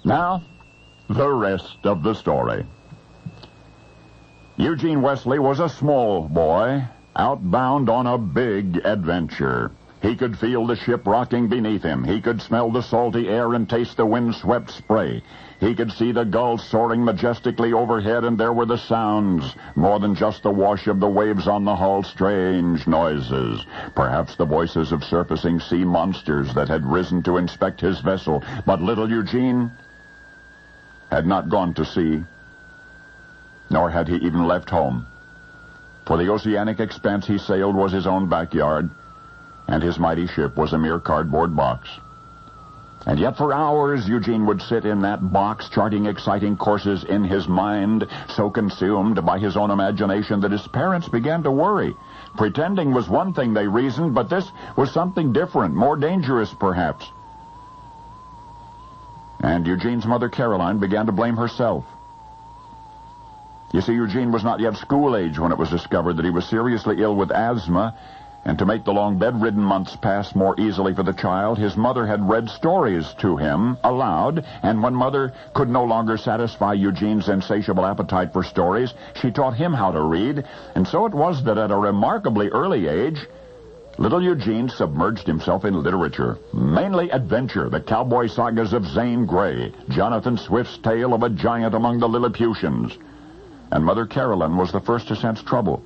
Now, the rest of the story. Eugene Wesley was a small boy, outbound on a big adventure. He could feel the ship rocking beneath him. He could smell the salty air and taste the wind-swept spray. He could see the gulls soaring majestically overhead, and there were the sounds, more than just the wash of the waves on the hull, strange noises. Perhaps the voices of surfacing sea monsters that had risen to inspect his vessel. But little Eugene had not gone to sea, nor had he even left home. For the oceanic expanse he sailed was his own backyard, and his mighty ship was a mere cardboard box. And yet for hours Eugene would sit in that box, charting exciting courses in his mind, so consumed by his own imagination that his parents began to worry. Pretending was one thing, they reasoned, but this was something different, more dangerous perhaps. And Eugene's mother, Caroline, began to blame herself. You see, Eugene was not yet school age when it was discovered that he was seriously ill with asthma, and to make the long bedridden months pass more easily for the child, his mother had read stories to him aloud, and when Mother could no longer satisfy Eugene's insatiable appetite for stories, she taught him how to read, and so it was that at a remarkably early age, little Eugene submerged himself in literature, mainly adventure, the cowboy sagas of Zane Grey, Jonathan Swift's tale of a giant among the Lilliputians. And Mother Caroline was the first to sense trouble.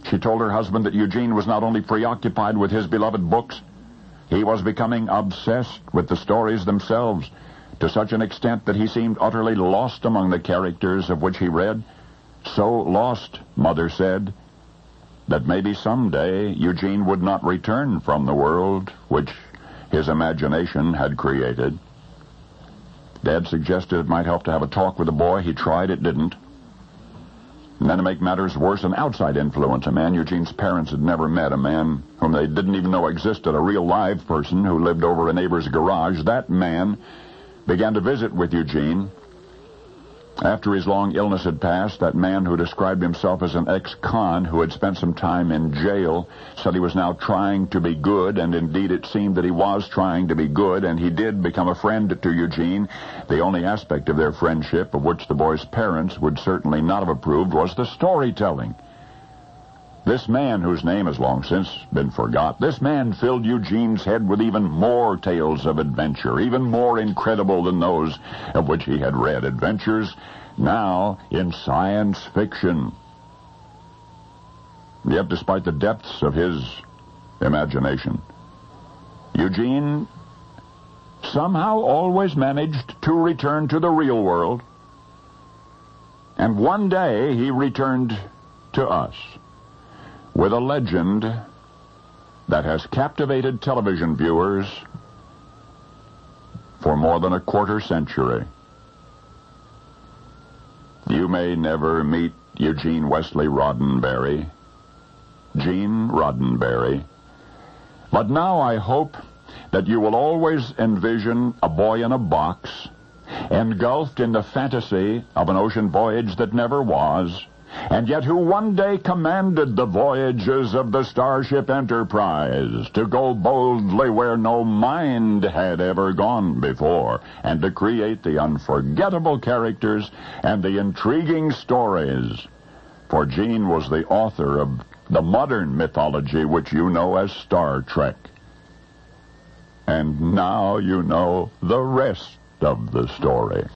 She told her husband that Eugene was not only preoccupied with his beloved books, he was becoming obsessed with the stories themselves, to such an extent that he seemed utterly lost among the characters of which he read. So lost, Mother said, that maybe someday Eugene would not return from the world which his imagination had created. Dad suggested it might help to have a talk with the boy. He tried, it didn't. And then to make matters worse, an outside influence, a man Eugene's parents had never met, a man whom they didn't even know existed, a real live person who lived over a neighbor's garage. That man began to visit with Eugene. After his long illness had passed, that man who described himself as an ex-con who had spent some time in jail said he was now trying to be good, and indeed it seemed that he was trying to be good, and he did become a friend to Eugene. The only aspect of their friendship, of which the boy's parents would certainly not have approved, was the storytelling. This man, whose name has long since been forgot, this man filled Eugene's head with even more tales of adventure, even more incredible than those of which he had read. Adventures now in science fiction. Yet, despite the depths of his imagination, Eugene somehow always managed to return to the real world. And one day he returned to us with a legend that has captivated television viewers for more than a quarter century. You may never meet Eugene Wesley Roddenberry, Gene Roddenberry, but now I hope that you will always envision a boy in a box, engulfed in the fantasy of an ocean voyage that never was, and yet who one day commanded the voyages of the Starship Enterprise to go boldly where no mind had ever gone before, and to create the unforgettable characters and the intriguing stories. For Gene was the author of the modern mythology which you know as Star Trek. And now you know the rest of the story.